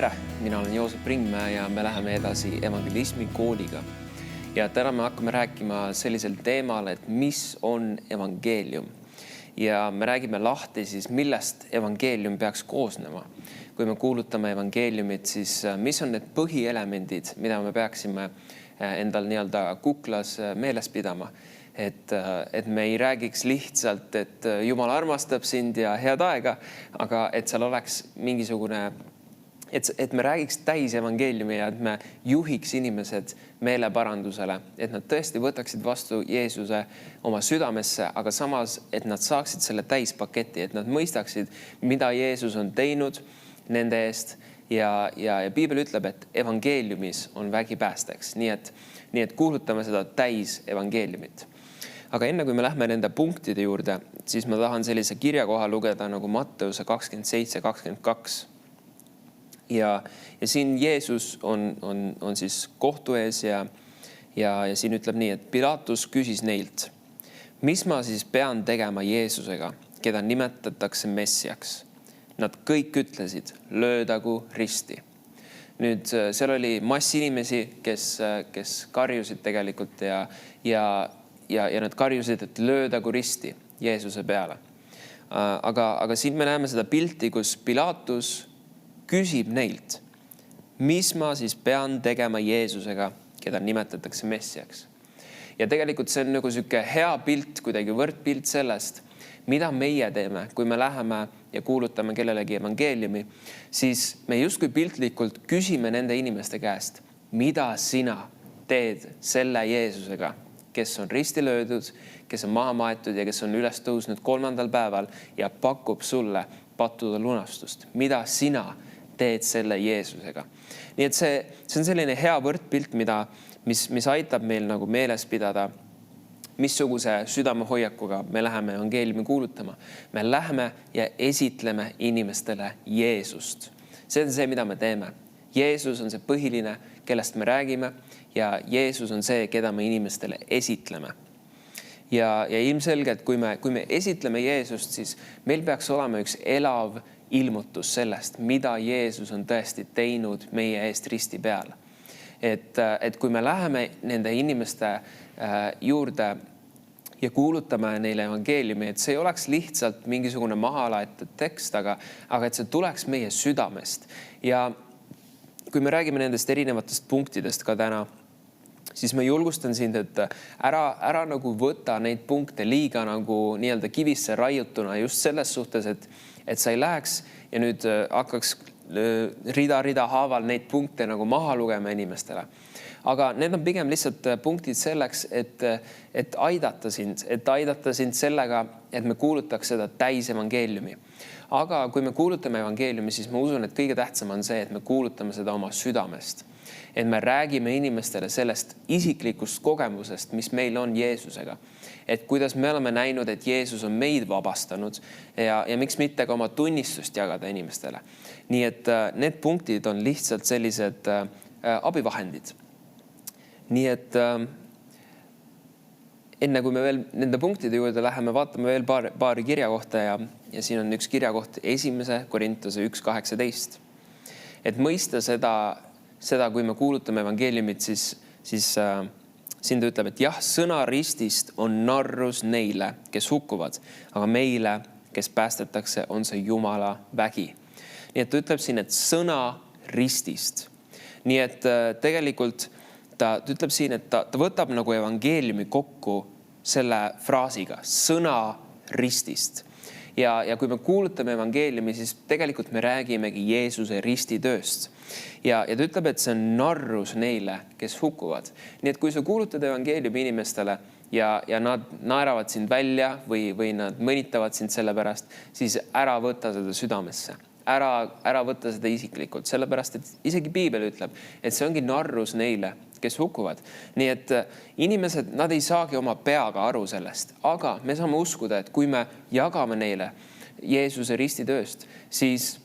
Tere, mina olen Joosep Ringmäe ja me läheme edasi evangelismi kooliga. Ja täna me hakkame rääkima sellisel teemal, et mis on evangeelium. Ja me räägime lahti siis, millest evangeelium peaks koosnema. Kui me kuulutame evangeeliumit, siis mis on need põhielemendid, mida me peaksime endal nii-öelda kuklas meeles pidama. Et me ei räägiks lihtsalt, et Jumal armastab sind ja head aega, aga et seal oleks mingisugune, et me räägiks täis evangeeliumi ja et me juhiks inimesed meeleparandusele, et nad tõesti võtaksid vastu Jeesuse oma südamesse, aga samas, et nad saaksid selle täispaketi, et nad mõistaksid, mida Jeesus on teinud nende eest ja Piibel ütleb, et evangeeliumis on vägi päästeks, nii et kuulutame seda täis evangeeliumit. Aga enne kui me lähme nende punktide juurde, siis ma tahan sellise kirjakoha lugeda nagu Matteuse 27-22. Ja siin Jeesus on siis kohtu ees ja siin ütleb nii, et Pilatus küsis neilt, mis ma siis pean tegema Jeesusega, keda nimetatakse Messiaks? Nad kõik ütlesid, löödagu risti. Nüüd seal oli mass inimesi, kes karjusid tegelikult ja nad karjusid, et löödagu risti Jeesuse peale. Aga siin me näeme seda pilti, kus Pilatus küsib neilt, mis ma siis pean tegema Jeesusega, keda nimetatakse Messiaks. Ja tegelikult see on nagu selline hea pilt, kuidagi võrdpilt sellest, mida meie teeme, kui me läheme ja kuulutame kellelegi evangeeliumi, siis me justkui piltlikult küsime nende inimeste käest, mida sina teed selle Jeesusega, kes on risti löödud, kes on maha maetud ja kes on üles tõusnud 3. päeval ja pakub sulle pattude lunastust. Mida sina teed selle Jeesusega? Nii et see on selline hea võrdpilt, mis aitab meil nagu meeles pidada, missuguse südamehoiakuga me läheme evangeeliumi kuulutama. Me läheme ja esitleme inimestele Jeesust. See on see, mida me teeme. Jeesus on see põhiline, kellest me räägime ja Jeesus on see, keda me inimestele esitleme. Ja ilmselgelt, kui me esitleme Jeesust, siis meil peaks olema üks elav ilmutus sellest, mida Jeesus on tõesti teinud meie eest risti peal. Et kui me läheme nende inimeste juurde ja kuulutame neile evangeeliumi, et see ei oleks lihtsalt mingisugune mahalaetud tekst, aga et see tuleks meie südamest. Ja kui me räägime nendest erinevatest punktidest ka täna, siis ma julgustan sind, et ära nagu võta neid punkte liiga nagu nii-öelda kivisse raiutuna just selles suhtes, et sa ei läheks ja nüüd hakkaks rida haaval neid punkte nagu maha lugema inimestele. Aga need on pigem lihtsalt punktid selleks, et aidata sind sellega, et me kuulutaks seda täis evangeeliumi. Aga kui me kuulutame evangeeliumi, siis ma usun, et kõige tähtsam on see, et me kuulutame seda oma südamest. Et me räägime inimestele sellest isiklikust kogemusest, mis meil on Jeesusega. Et kuidas me oleme näinud, et Jeesus on meid vabastanud ja miks mitte ka oma tunnistust jagada inimestele. Nii et need punktid on lihtsalt sellised abivahendid. Nii et enne kui me veel nende punktide juurde läheme, vaatame veel paari kirjakohta ja siin on üks kirjakoht 1. Korintuse 1.18. Et mõista seda, kui me kuulutame evangeeliumit, siis siin ta ütleb, et jah, sõna ristist on narrus neile, kes hukkuvad, aga meile, kes päästetakse, on see Jumala vägi. Nii et ta ütleb siin, et sõna ristist. Nii et tegelikult ta ütleb siin, et ta võtab nagu evangeeliumi kokku selle fraasiga, sõna ristist. Ja kui me kuulutame evangeeliumi, siis tegelikult me räägimegi Jeesuse ristitööst. Ja ta ütleb, et see on narrus neile, kes hukkuvad. Nii et kui sa kuulutad evangeeliumi inimestele ja nad naeravad sind välja või nad mõnitavad sind selle pärast, siis ära võta seda südamesse. Ära võtta seda isiklikult, sellepärast, et isegi Piibel ütleb, et see ongi narrus neile, kes hukkuvad. Nii et inimesed, nad ei saagi oma peaga aru sellest, aga me saame uskuda, et kui me jagame neile Jeesuse ristitööst, siis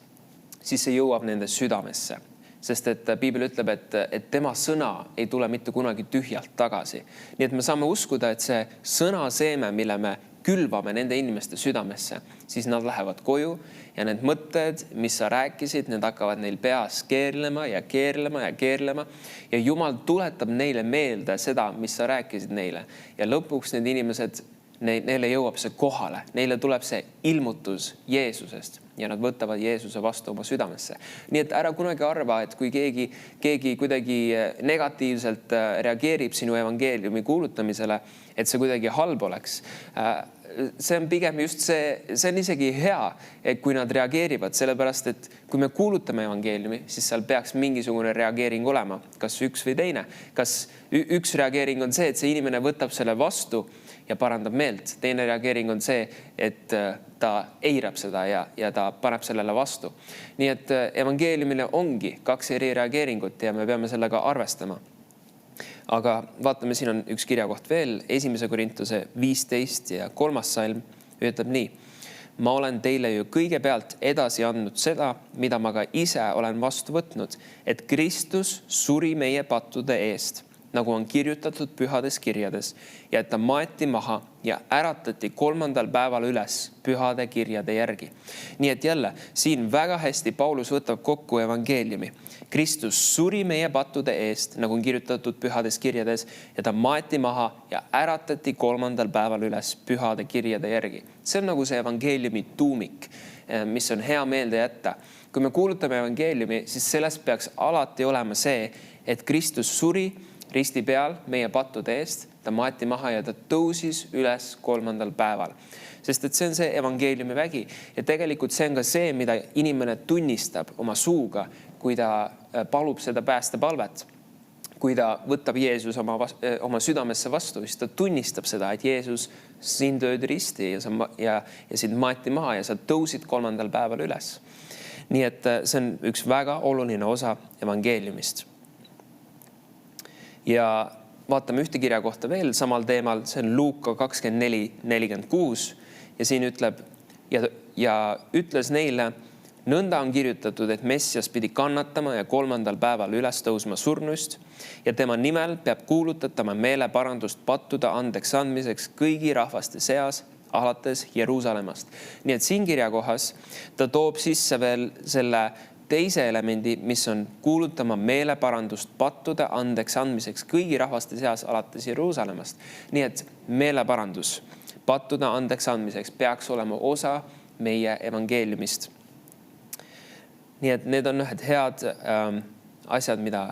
see jõuab nende südamesse. Sest et Piibel ütleb, et tema sõna ei tule mitte kunagi tühjalt tagasi. Nii et me saame uskuda, et see sõnaseeme, mille me külvame nende inimeste südamesse, siis nad lähevad koju ja need mõtted, mis sa rääkisid, need hakkavad neil peas keerlema ja keerlema ja keerlema. Ja Jumal tuletab neile meelde seda, mis sa rääkisid neile. Ja lõpuks need inimesed, neile jõuab see kohale, neile tuleb see ilmutus Jeesusest ja nad võtavad Jeesuse vastu oma südamesse. Nii et ära kunagi arva, et kui keegi kuidagi negatiivselt reageerib sinu evangeeliumi kuulutamisele, et see kuidagi halb oleks. See on pigem just see on isegi hea, et kui nad reageerivad, sellepärast et kui me kuulutame evangeeliumi, siis seal peaks mingisugune reageering olema, kas üks või teine. Kas üks reageering on see, et see inimene võtab selle vastu ja parandab meelt. Teine reageering on see, et ta eirab seda ja ta paneb sellele vastu. Nii et evangeeliumile ongi 2 eri reageeringut ja me peame sellega arvestama. Aga vaatame, siin on üks kirjakoht veel, 1. Korintuse 15 ja 3. salm ütleb nii. Ma olen teile ju kõigepealt edasi andnud seda, mida ma ka ise olen vastu võtnud, et Kristus suri meie pattude eest, nagu on kirjutatud pühades kirjades, ja et ta maeti maha ja äratati 3. päeval üles pühade kirjade järgi. Nii et jälle, siin väga hästi Paulus võtab kokku evangeeliumi. Kristus suri meie pattude eest, nagu on kirjutatud pühades kirjades, ja ta maeti maha ja äratati 3. päeval üles pühade kirjade järgi. See on nagu see evangeeliumi tuumik, mis on hea meelde jätta. Kui me kuulutame evangeeliumi, siis sellest peaks alati olema see, et Kristus suri risti peal meie pattude eest, ta maeti maha ja ta tõusis üles 3. päeval. Sest et see on see evangeeliumi vägi. Ja tegelikult see on ka see, mida inimene tunnistab oma suuga, kui ta palub seda päästepalvet. Kui ta võtab Jeesus oma südamesse vastu, siis ta tunnistab seda, et Jeesus sind löödi risti ja sind maeti maha ja sa tõusid 3. päeval üles. Nii et see on üks väga oluline osa evangeeliumist. Ja vaatame ühte kirja kohta veel samal teemal, see on Luuka 24:46 ja siin ütleb ja ütles neile, nõnda on kirjutatud, et Messias pidi kannatama ja 3. päeval üles tõusma surnuist ja tema nimel peab kuulutatama meeleparandust pattude andeks andmiseks kõigi rahvaste seas, alates Jeruusalemmast. Nii et siin kirjakohas ta toob sisse veel selle teise elemendi, mis on kuulutama meeleparandust pattude andeks andmiseks kõigi rahvaste seas alates Jeruusalemmast. Nii et meeleparandus pattude andeks andmiseks peaks olema osa meie evangeeliumist. Nii et need on ühed head asjad, mida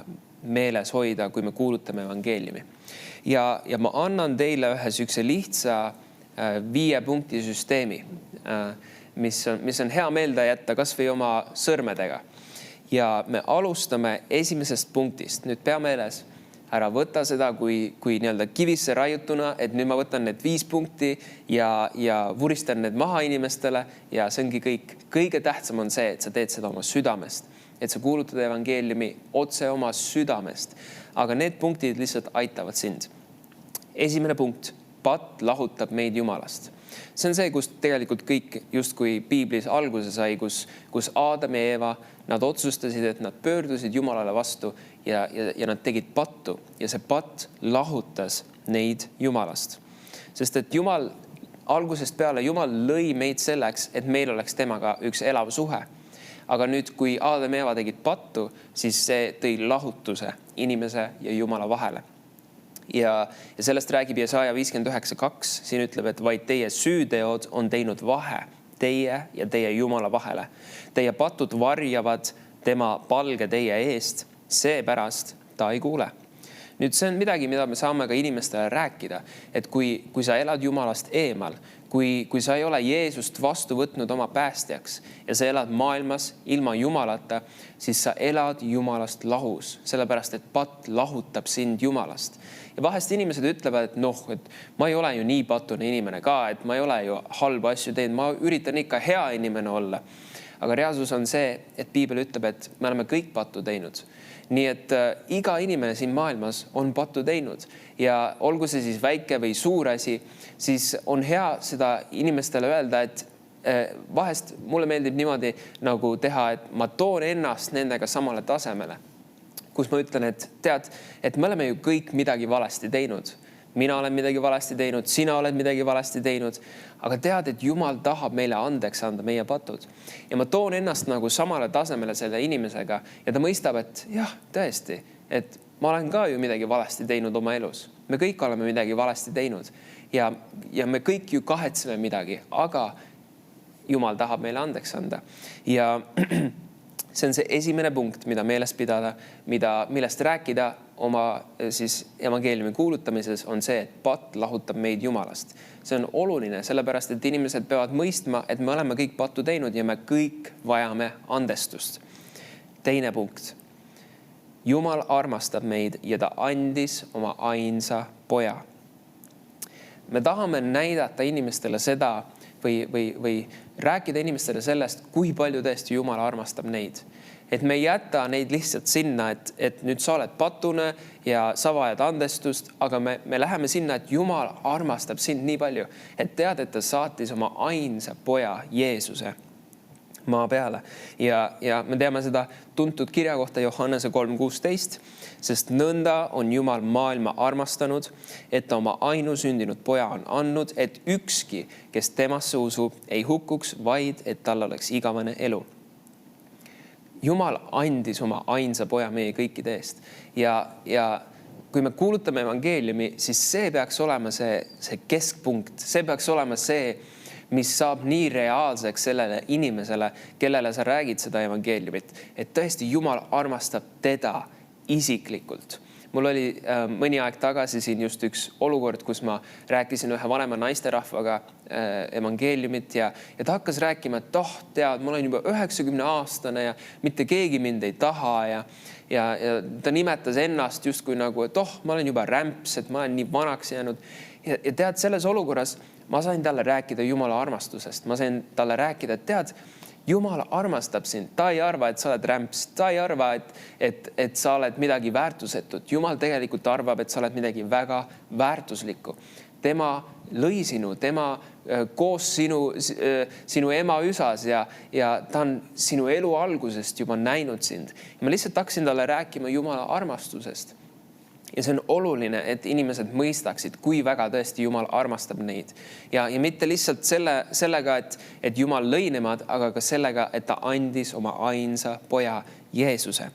meeles hoida, kui me kuulutame evangeeliumi. Ja ma annan teile ühe sükse lihtsa 5 punkti süsteemi, mis on hea meelde jätta kas või oma sõrmedega. Ja me alustame esimesest punktist. Nüüd pea meeles, ära võta seda kui nii-öelda kivisse raiutuna, et nüüd ma võtan need 5 punkti ja vuristan need maha inimestele ja see ongi kõik. Kõige tähtsam on see, et sa teed seda oma südamest, et sa kuulutad evangeeliumi otse oma südamest. Aga need punktid lihtsalt aitavad sind. Esimene punkt, patt lahutab meid Jumalast. See on see, kus tegelikult kõik justkui Piiblis alguse sai, kus Aadam ja Eeva, nad otsustasid, et nad pöördusid Jumalale vastu ja nad tegid pattu ja see patt lahutas neid Jumalast. Sest et Jumal, algusest peale Jumal lõi meid selleks, et meil oleks temaga üks elav suhe. Aga nüüd, kui Aadam ja Eeva tegid pattu, siis see tõi lahutuse inimese ja Jumala vahele. Ja sellest räägib Jesaja 59:2. Siin ütleb, et vaid teie süüteod on teinud vahe teie ja teie Jumala vahele. Teie patud varjavad tema palge teie eest, seepärast ta ei kuule. Nüüd see on midagi, mida me saame ka inimestele rääkida, et kui sa elad Jumalast eemal, kui sa ei ole Jeesust vastu võtnud oma päästjaks ja sa elad maailmas ilma Jumalata, siis sa elad Jumalast lahus, sellepärast et patt lahutab sind Jumalast. Ja vahest inimesed ütlevad, et ma ei ole ju nii patune inimene ka, et ma ei ole ju halba asju teinud, ma üritan ikka hea inimene olla. Aga reaalsus on see, et Piibel ütleb, et me oleme kõik pattu teinud. Nii et iga inimene siin maailmas on pattu teinud ja olgu see siis väike või suur asi, siis on hea seda inimestele öelda, et vahest mulle meeldib niimoodi nagu teha, et ma toon ennast nendega samale tasemele, kus ma ütlen, et tead, et me oleme ju kõik midagi valesti teinud. mina olen midagi valesti teinud, sina oled midagi valesti teinud, aga tead, et Jumal tahab meile andeks anda meie patud. Ja ma toon ennast nagu samale tasemele selle inimesega ja ta mõistab, et jah, tõesti, et ma olen ka ju midagi valesti teinud oma elus. Me kõik oleme midagi valesti teinud ja me kõik ju kahetseme midagi, aga Jumal tahab meile andeks anda. Ja see on see esimene punkt, mida meeles pidada, millest rääkida oma siis evangeeliumi kuulutamises on see, et patt lahutab meid Jumalast. See on oluline, sellepärast, et inimesed peavad mõistma, et me oleme kõik pattu teinud ja me kõik vajame andestust. Teine punkt. Jumal armastab meid ja ta andis oma ainsa poja. Me tahame näidata inimestele seda või rääkida inimestele sellest, kui palju tõesti Jumal armastab neid. Et me ei jäta neid lihtsalt sinna, et nüüd sa oled patune ja sa vajad andestust, aga me läheme sinna, et Jumal armastab sind nii palju, et tead, et ta saatis oma ainsa poja Jeesuse maa peale. Ja me teame seda tuntud kirja kohta Johannese 3:16, sest nõnda on Jumal maailma armastanud, et ta oma ainusündinud poja on andnud, et ükski, kes temasse usub, ei hukkuks, vaid et tal oleks igavene elu. Jumal andis oma ainsa poja meie kõikide eest. Ja kui me kuulutame evangeeliumi, siis see peaks olema see keskpunkt. See peaks olema see, mis saab nii reaalseks sellele inimesele, kellele sa räägid seda evangeeliumit. Et tõesti Jumal armastab teda isiklikult. Mul oli mõni aeg tagasi siin just üks olukord, kus ma rääkisin ühe vanema naisterahvaga evangeeliumit ja ta hakkas rääkima, et tead, ma olen juba 90-aastane ja mitte keegi mind ei taha ja ta nimetas ennast justkui nagu, et ma olen juba rämps, et ma olen nii vanaks jäänud. Ja tead, selles olukorras ma sain talle rääkida Jumala armastusest. Ma sain talle rääkida, et tead, Jumal armastab sind. Ta ei arva, et sa oled rämps. Ta ei arva, et sa oled midagi väärtusetut. Jumal tegelikult arvab, et sa oled midagi väga väärtuslikku. Tema lõi sinu, tema koos sinu ema üsas ja ta on sinu elu algusest juba näinud sind. Ja ma lihtsalt hakkasin talle rääkima Jumala armastusest. Ja see on oluline, et inimesed mõistaksid, kui väga tõesti Jumal armastab neid. Ja mitte lihtsalt sellega, et Jumal lõi nemad, aga ka sellega, et ta andis oma ainsa poja Jeesuse.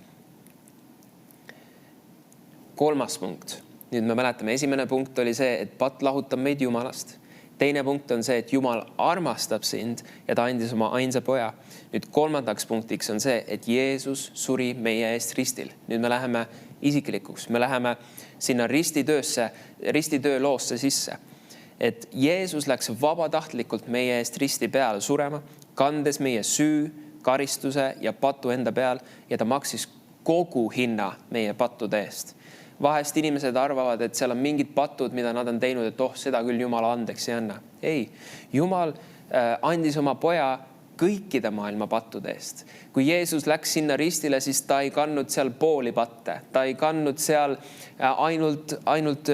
Kolmas punkt. Nüüd me mäletame, esimene punkt oli see, et patt lahutab meid Jumalast. Teine punkt on see, et Jumal armastab sind ja ta andis oma ainsa poja. Nüüd kolmandaks punktiks on see, et Jeesus suri meie eest ristil. Nüüd me läheme isiklikuks. Me läheme sinna ristitöö loosse sisse. Et Jeesus läks vabatahtlikult meie eest risti peale surema, kandes meie süü, karistuse ja patu enda peal ja ta maksis kogu hinna meie pattude eest. Vahest inimesed arvavad, et seal on mingid patud, mida nad on teinud, et seda küll Jumala andeks ei anna. Ei, Jumal andis oma poja kõikide maailma pattude eest. Kui Jeesus läks sinna ristile, siis ta ei kandnud seal pooli patte. Ta ei kandnud seal ainult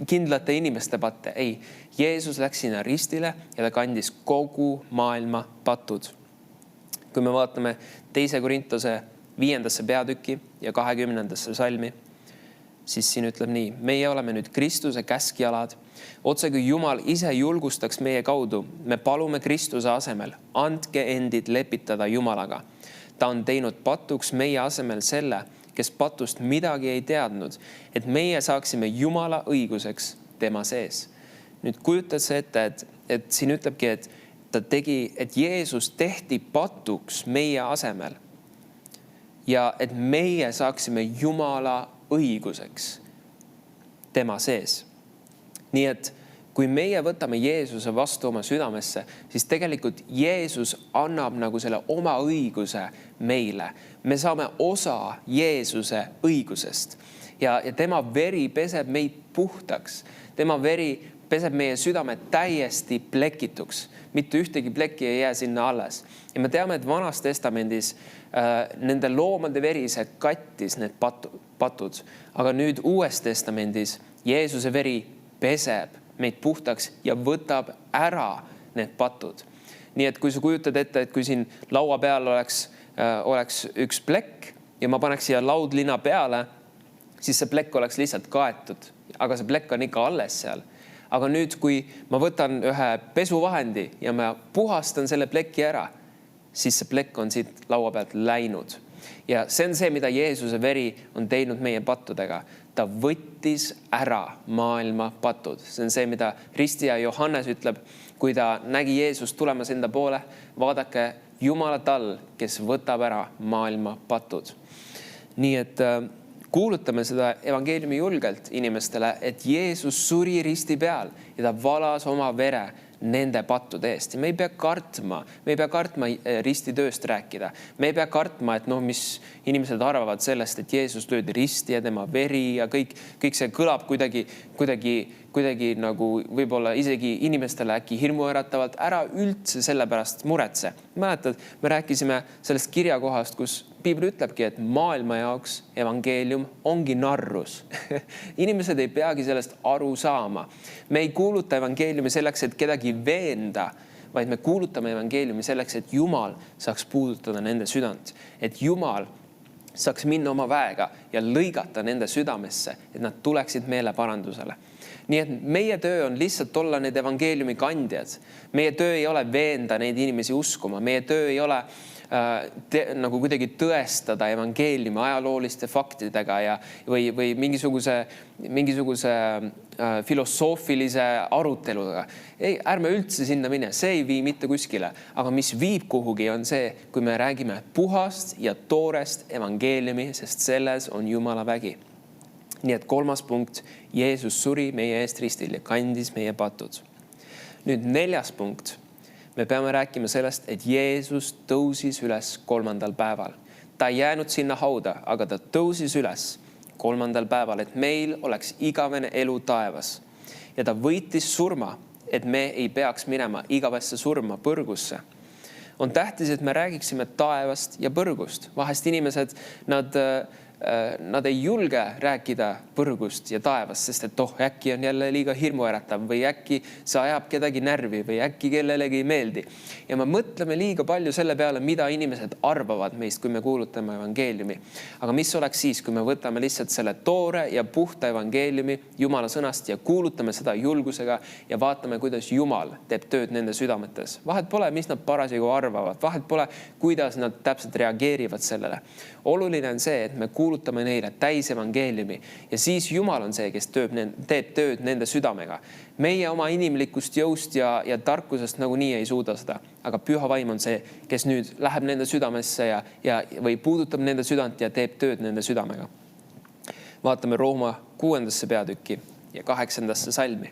kindlate inimeste patte. Ei, Jeesus läks sinna ristile ja ta kandis kogu maailma patud. Kui me vaatame 2. Korintuse 5. peatüki ja 20. salmi, siis siin ütleb nii, meie oleme nüüd Kristuse käskjalad. Otse kui Jumal ise julgustaks meie kaudu, me palume Kristuse asemel, andke endid lepitada Jumalaga. Ta on teinud patuks meie asemel selle, kes patust midagi ei teadnud, et meie saaksime Jumala õiguseks tema sees. Nüüd kujutad see ette, et siin ütlebki, et Jeesus tehti patuks meie asemel ja et meie saaksime Jumala õiguseks tema sees. Nii et kui meie võtame Jeesuse vastu oma südamesse, siis tegelikult Jeesus annab nagu selle oma õiguse meile. Me saame osa Jeesuse õigusest ja tema veri peseb meid puhtaks. Tema veri peseb meie südame täiesti plekituks. Mitte ühtegi plekki ei jää sinna alles. Ja me teame, et Vanas Testamendis nende loomade veri see kattis need patud. Aga nüüd Uues Testamendis Jeesuse veri peseb meid puhtaks ja võtab ära need patud. Nii et kui sa kujutad ette, et kui siin laua peal oleks üks plekk ja ma paneks siia laudlina peale, siis see plekk oleks lihtsalt kaetud aga see plekk on ikka alles seal. Aga nüüd, kui ma võtan ühe pesuvahendi ja ma puhastan selle pleki ära, siis see plekk on siit laua pealt läinud. Ja see on see, mida Jeesuse veri on teinud meie pattudega. Ta võttis ära maailma patud. See on see, mida ristija Johannes ütleb, kui ta nägi Jeesust tulemas enda poole. Vaadake Jumala tal, kes võtab ära maailma patud. Nii et kuulutame seda evangeeliumi julgelt inimestele, et Jeesus suri risti peal ja ta valas oma vere nende pattude eest. Ja me ei pea kartma ristitööst rääkida. Me ei pea kartma, et mis inimesed arvavad sellest, et Jeesus löödi risti ja tema veri ja kõik see kõlab kuidagi nagu võib-olla isegi inimestele äkki hirmuäratavalt. Ära üldse sellepärast muretse. Mäletad, me rääkisime sellest kirjakohast, kus Piibel ütlebki, et maailma jaoks evangeelium ongi narrus. Inimesed ei peagi sellest aru saama. Me ei kuuluta evangeeliumi selleks, et kedagi veenda, vaid me kuulutame evangeeliumi selleks, et Jumal saaks puudutada nende südant. Et Jumal saaks minna oma väega ja lõigata nende südamesse, et nad tuleksid meeleparandusele. Nii et meie töö on lihtsalt olla need evangeeliumi kandjad. Meie töö ei ole veenda neid inimesi uskuma. Meie töö ei ole nagu kuidagi tõestada evangeeliumi ajalooliste faktidega või mingisuguse filosoofilise aruteludega. Ei, ärme üldse sinna mine, see ei vii mitte kuskile. Aga mis viib kuhugi on see, kui me räägime puhast ja toorest evangeeliumi, sest selles on Jumala vägi. Nii et 3. punkt, Jeesus suri meie eest ristil ja kandis meie patud. Nüüd 4. punkt. Me peame rääkima sellest, et Jeesus tõusis üles 3. päeval. Ta ei jäänud sinna hauda, aga ta tõusis üles 3. päeval, et meil oleks igavene elu taevas. Ja ta võitis surma, et me ei peaks minema igavesse surma põrgusse. On tähtis, et me räägiksime taevast ja põrgust. Vahest inimesed, nad ei julge rääkida põrgust ja taevast, sest et äkki on jälle liiga hirmuäratav või äkki see ajab kedagi närvi või äkki kellelegi ei meeldi. Ja me mõtleme liiga palju selle peale, mida inimesed arvavad meist, kui me kuulutame evangeeliumi. Aga mis oleks siis, kui me võtame lihtsalt selle toore ja puhta evangeeliumi Jumala sõnast ja kuulutame seda julgusega ja vaatame, kuidas Jumal teeb tööd nende südametes. Vahet pole, mis nad parasjagu arvavad. Vahet pole, kuidas nad täpselt reageerivad sellele. Oluline on see, et me kuulutame neile täis evangeeliumi ja siis Jumal on see, kes teeb tööd nende südamega. Meie oma inimlikust jõust ja tarkusest nagunii ei suuda seda, aga Püha Vaim on see, kes nüüd läheb nende südamesse või puudutab nende südant ja teeb tööd nende südamega. Vaatame Rooma 6. peatükki ja 8. salmi.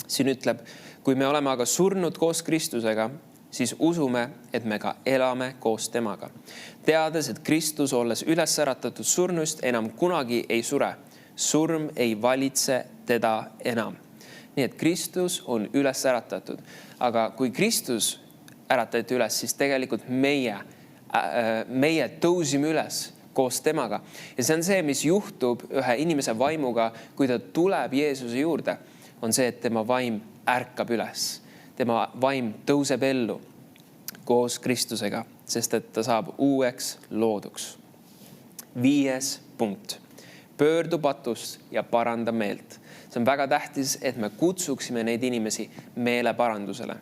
Siin ütleb, kui me oleme aga surnud koos Kristusega, siis usume, et me ka elame koos temaga. Teades, et Kristus, olles üles äratatud surnust, enam kunagi ei sure. Surm ei valitse teda enam. Nii et Kristus on üles äratatud. Aga kui Kristus äratati üles, siis tegelikult meie tõusime üles koos temaga. Ja see on see, mis juhtub ühe inimese vaimuga, kui ta tuleb Jeesuse juurde, on see, et tema vaim ärkab üles. Tema vaim tõuseb ellu koos Kristusega, sest et ta saab uueks looduks. 5. punkt. Pöördu patust ja paranda meelt. See on väga tähtis, et me kutsuksime neid inimesi meeleparandusele.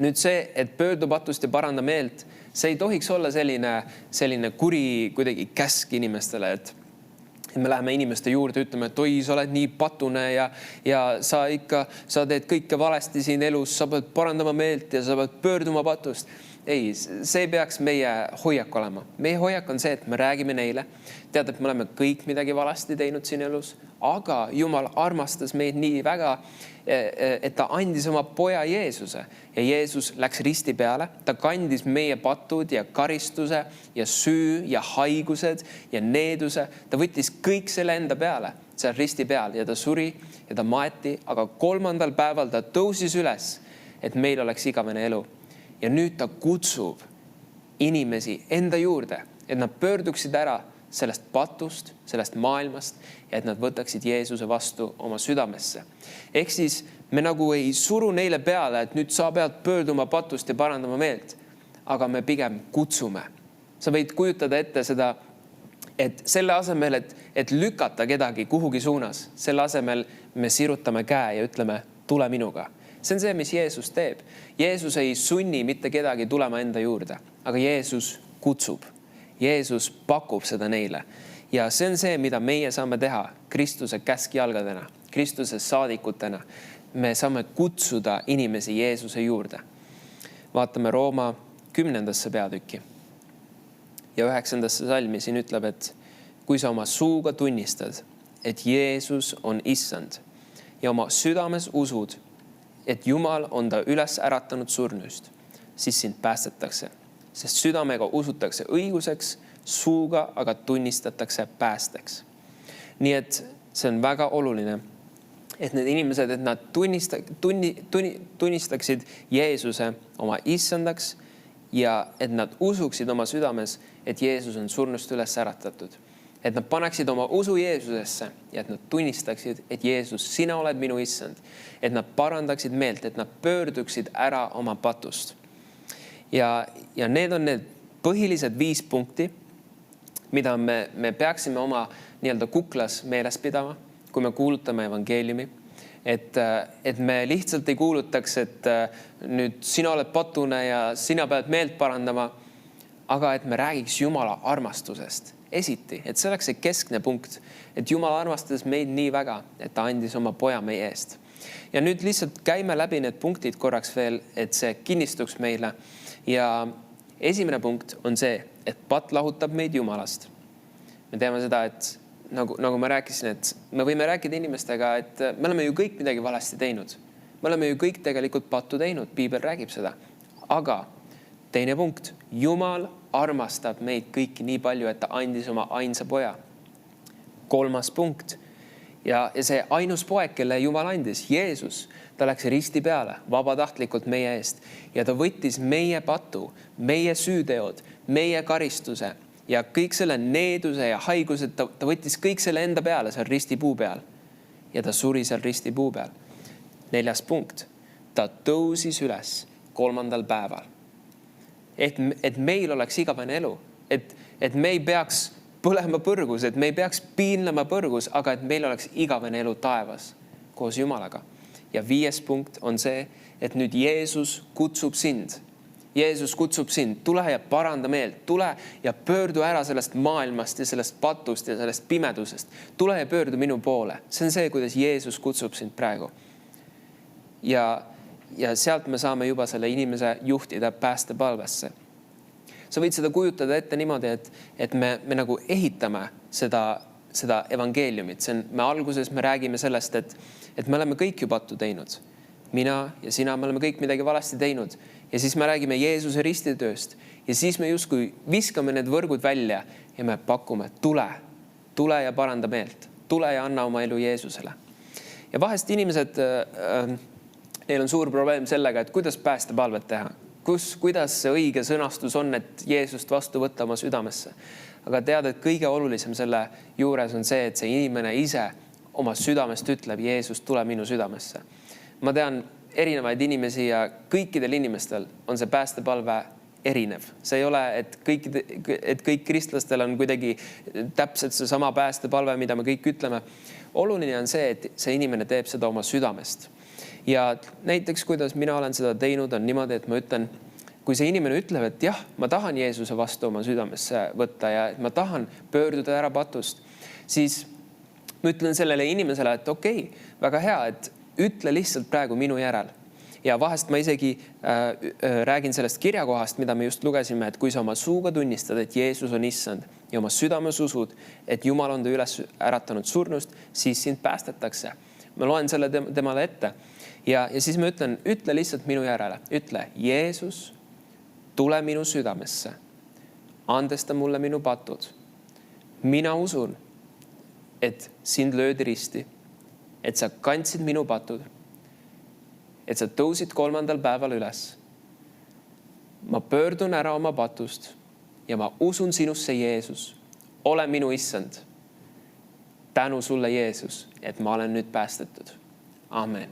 Nüüd see, et pöördu patust ja paranda meelt, see ei tohiks olla selline kuri kuidagi käsk inimestele, et me läheme inimeste juurde, ütleme, et oi, sa oled nii patune ja sa teed kõike valesti siin elus, sa pead parandama meelt ja sa pead pöörduma patust. Ei, see peaks meie hoiak olema. Meie hoiak on see, et me räägime neile. Tead, et me oleme kõik midagi valesti teinud siin elus, aga Jumal armastas meid nii väga, et ta andis oma poja Jeesuse ja Jeesus läks risti peale. Ta kandis meie patud ja karistuse ja süü ja haigused ja needuse. Ta võttis kõik selle enda peale, seal risti peal ja ta suri ja ta maeti, aga 3. päeval ta tõusis üles, et meil oleks igavene elu. Ja nüüd ta kutsub inimesi enda juurde, et nad pöörduksid ära sellest patust, sellest maailmast ja et nad võtaksid Jeesuse vastu oma südamesse. Ehk siis me nagu ei suru neile peale, et nüüd sa pead pöörduma patust ja parandama meelt, aga me pigem kutsume. Sa võid kujutada ette seda Et selle asemel, et lükata kedagi kuhugi suunas, selle asemel me sirutame käe ja ütleme, tule minuga. See on see, mis Jeesus teeb. Jeesus ei sunni mitte kedagi tulema enda juurde, aga Jeesus kutsub. Jeesus pakub seda neile. Ja see on see, mida meie saame teha Kristuse käskjalgadena, Kristuse saadikutena. Me saame kutsuda inimesi Jeesuse juurde. Vaatame Rooma 10. peatükki. Ja 9. salmi siin ütleb, et kui sa oma suuga tunnistad, et Jeesus on issand ja oma südames usud, et Jumal on ta üles äratanud surnust, siis sind päästetakse. Sest südamega usutakse õiguseks, suuga aga tunnistatakse päästeks. Nii et see on väga oluline, et need inimesed, et nad tunnistaksid Jeesuse oma issandaks ja et nad usuksid oma südames, et Jeesus on surnust üles äratatud. Et nad paneksid oma usu Jeesusesse ja et nad tunnistaksid, et Jeesus, sina oled minu issand. Et nad parandaksid meelt, et nad pöörduksid ära oma patust. Ja need on need põhilised 5 punkti, mida me peaksime oma nii-öelda kuklas meeles pidama, kui me kuulutame evangeeliumi. Et me lihtsalt ei kuulutaks, et nüüd sina oled patune ja sina pead meelt parandama, aga et me räägiks Jumala armastusest. Esiti, et see oleks see keskne punkt, et Jumal armastas meid nii väga, et ta andis oma poja meie eest. Ja nüüd lihtsalt käime läbi need punktid korraks veel, et see kinnistuks meile. Ja esimene punkt on see, et patt lahutab meid Jumalast. Me teame seda, et nagu ma rääkisin, et me võime rääkida inimestega, et me oleme ju kõik midagi valesti teinud. Me oleme ju kõik tegelikult pattu teinud, Piibel räägib seda. Aga teine punkt, Jumal armastab meid kõiki nii palju, et ta andis oma ainsa poja. 3. punkt. Ja see ainus poeg, kelle Jumal andis, Jeesus, ta läks risti peale vabatahtlikult meie eest ja ta võttis meie patu, meie süüteod, meie karistuse ja kõik selle needuse ja haigused, ta võttis kõik selle enda peale seal ristipuu peal ja ta suri seal ristipuu peal. 4. punkt. Ta tõusis üles 3. päeval. Et meil oleks igavene elu, et me ei peaks põlema põrgus, et me ei peaks piinlema põrgus, aga et meil oleks igavene elu taevas koos Jumalaga. Ja 5. punkt on see, et nüüd Jeesus kutsub sind. Jeesus kutsub sind, tule ja paranda meelt, tule ja pöördu ära sellest maailmast ja sellest patust ja sellest pimedusest. Tule ja pöördu minu poole. See on see, kuidas Jeesus kutsub sind praegu. Ja sealt me saame juba selle inimese juhtida päästepalvesse. Sa võid seda kujutada ette niimoodi, et me nagu ehitame seda evangeeliumit. Me alguses me räägime sellest, et me oleme kõik ju pattu teinud. Mina ja sina, me oleme kõik midagi valesti teinud. Ja siis me räägime Jeesuse ristitööst. Ja siis me justkui viskame need võrgud välja ja me pakume, tule ja paranda meelt. Tule ja anna oma elu Jeesusele. Ja vahest inimesed... Neil on suur probleem sellega, et kuidas päästepalvet teha. Kuidas see õige sõnastus on, et Jeesust vastu võtta oma südamesse. Aga tead, et kõige olulisem selle juures on see, et see inimene ise oma südamest ütleb, Jeesus, tule minu südamesse. Ma tean erinevaid inimesi ja kõikidel inimestel on see päästepalve erinev. See ei ole, et kõik kristlastel on kuidagi täpselt see sama päästepalve, mida me kõik ütleme. Oluline on see, et see inimene teeb seda oma südamest. Ja näiteks, kuidas mina olen seda teinud, on niimoodi, et ma ütlen, kui see inimene ütleb, et jah, ma tahan Jeesuse vastu oma südamesse võtta ja ma tahan pöörduda ära patust, siis ma ütlen sellele inimesele, et okei, väga hea, et ütle lihtsalt praegu minu järel. Ja vahest ma isegi räägin sellest kirjakohast, mida me just lugesime, et kui sa oma suuga tunnistad, et Jeesus on issand ja oma südames usud, et Jumal on ta üles äratanud surnust, siis sind päästetakse. Ma loen selle temale ette. Ja siis ma ütlen, ütle lihtsalt minu järele. Ütle, Jeesus, tule minu südamesse. Andesta mulle minu patud. Mina usun, et sind löödi risti. Et sa kandsid minu patud. Et sa tõusid 3. päeval üles. Ma pöördun ära oma patust ja ma usun sinusse, Jeesus. Ole minu issand. Tänu sulle, Jeesus, et ma olen nüüd päästetud. Amen.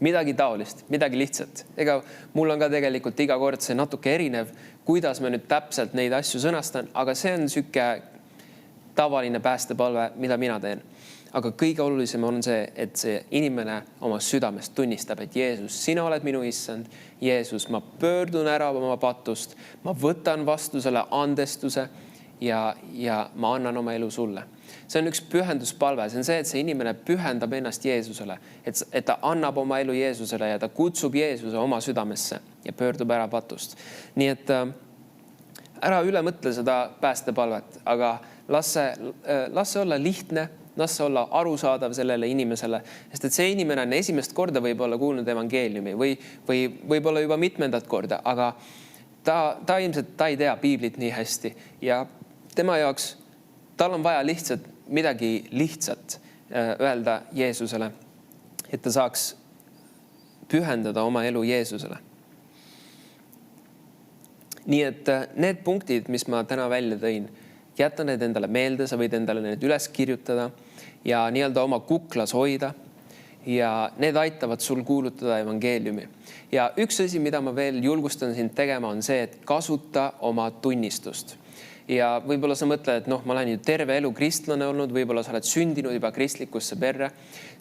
Midagi taolist, midagi lihtsat. Ega mul on ka tegelikult iga kord see natuke erinev, kuidas ma nüüd täpselt neid asju sõnastan, aga see on tavaline päästepalve, mida mina teen. Aga kõige olulisem on see, et see inimene oma südamest tunnistab, et Jeesus, sina oled minu issand. Jeesus, ma pöördun ära oma patust, ma võtan vastu selle andestuse ja ma annan oma elu sulle. See on üks pühenduspalve, see on see, et see inimene pühendab ennast Jeesusele, et ta annab oma elu Jeesusele ja ta kutsub Jeesuse oma südamesse ja pöördub ära patust. Nii et ära üle mõtle seda päästepalvet, aga las see olla lihtne, las see olla arusaadav sellele inimesele, sest et see inimene on esimest korda võib-olla kuulnud evangeeliumi või võib-olla juba mitmendat korda, aga ta ilmselt ei tea piiblit nii hästi ja tema jaoks tal on vaja lihtsalt midagi lihtsat öelda Jeesusele, et ta saaks pühendada oma elu Jeesusele. Nii et need punktid, mis ma täna välja tõin, jäta need endale meelde, sa võid endale need üles kirjutada ja nii-öelda oma kuklas hoida ja need aitavad sul kuulutada evangeeliumi. Ja üks asi, mida ma veel julgustan sind tegema, on see, et kasuta oma tunnistust. Ja võib-olla sa mõtled, et ma olen ju terve elu kristlane olnud, võib-olla sa oled sündinud juba kristlikusse perre,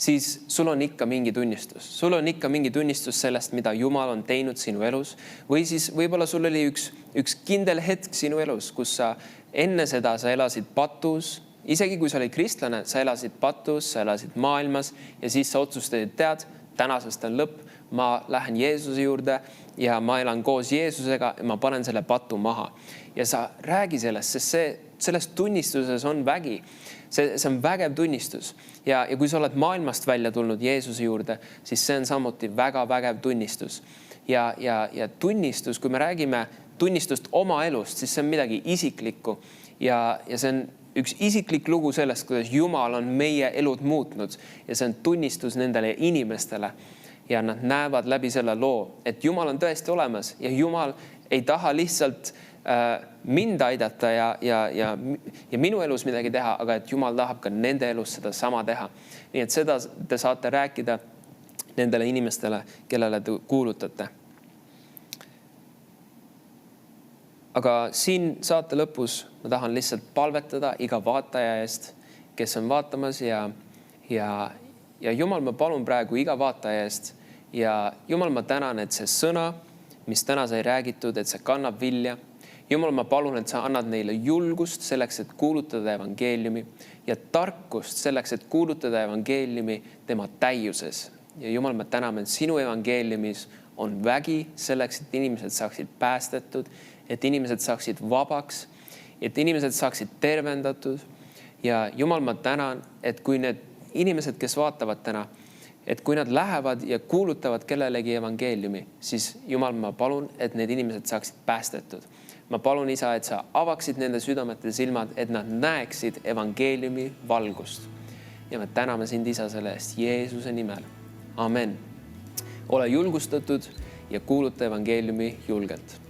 siis sul on ikka mingi tunnistus. Sul on ikka mingi tunnistus sellest, mida Jumal on teinud sinu elus. Või siis võib-olla sul oli üks kindel hetk sinu elus, kus sa enne seda sa elasid patus. Isegi kui sa olid kristlane, sa elasid patus, sa elasid maailmas ja siis sa otsustasid, tead, tänasest on lõpp, ma lähen Jeesuse juurde ja ma elan koos Jeesusega ja ma panen selle patu maha. Ja sa räägi sellest, sest selles tunnistuses on vägi. See on vägev tunnistus. Ja kui sa oled maailmast välja tulnud Jeesuse juurde, siis see on samuti väga vägev tunnistus. Ja tunnistus, kui me räägime tunnistust oma elust, siis see on midagi isiklikku. Ja see on üks isiklik lugu sellest, kuidas Jumal on meie elud muutnud. Ja see on tunnistus nendele inimestele. Ja nad näevad läbi selle loo, et Jumal on tõesti olemas ja Jumal ei taha lihtsalt mind aidata ja minu elus midagi teha, aga et Jumal tahab ka nende elus seda sama teha. Nii et seda te saate rääkida nendele inimestele, kellele te kuulutate. Aga siin saate lõpus ma tahan lihtsalt palvetada iga vaataja eest, kes on vaatamas ja Jumal, ma palun praegu iga vaataja eest ja Jumal, ma tänan, et see sõna, mis täna sai räägitud, et see kannab vilja. Jumal, ma palun, et sa annad neile julgust selleks, et kuulutada evangeeliumi ja tarkust selleks, et kuulutada evangeeliumi tema täiuses. Ja Jumal, ma täname, et sinu evangeeliumis on vägi selleks, et inimesed saaksid päästetud, et inimesed saaksid vabaks, et inimesed saaksid tervendatud. Ja Jumal, ma tänan, et kui need inimesed, kes vaatavad täna, et kui nad lähevad ja kuulutavad kellelegi evangeeliumi, siis Jumal, ma palun, et need inimesed saaksid päästetud. Ma palun, Isa, et sa avaksid nende südamete silmad, et nad näeksid evangeeliumi valgust. Ja me täname sind, Isa, selle eest Jeesuse nimel. Amen. Ole julgustatud ja kuuluta evangeeliumi julgelt.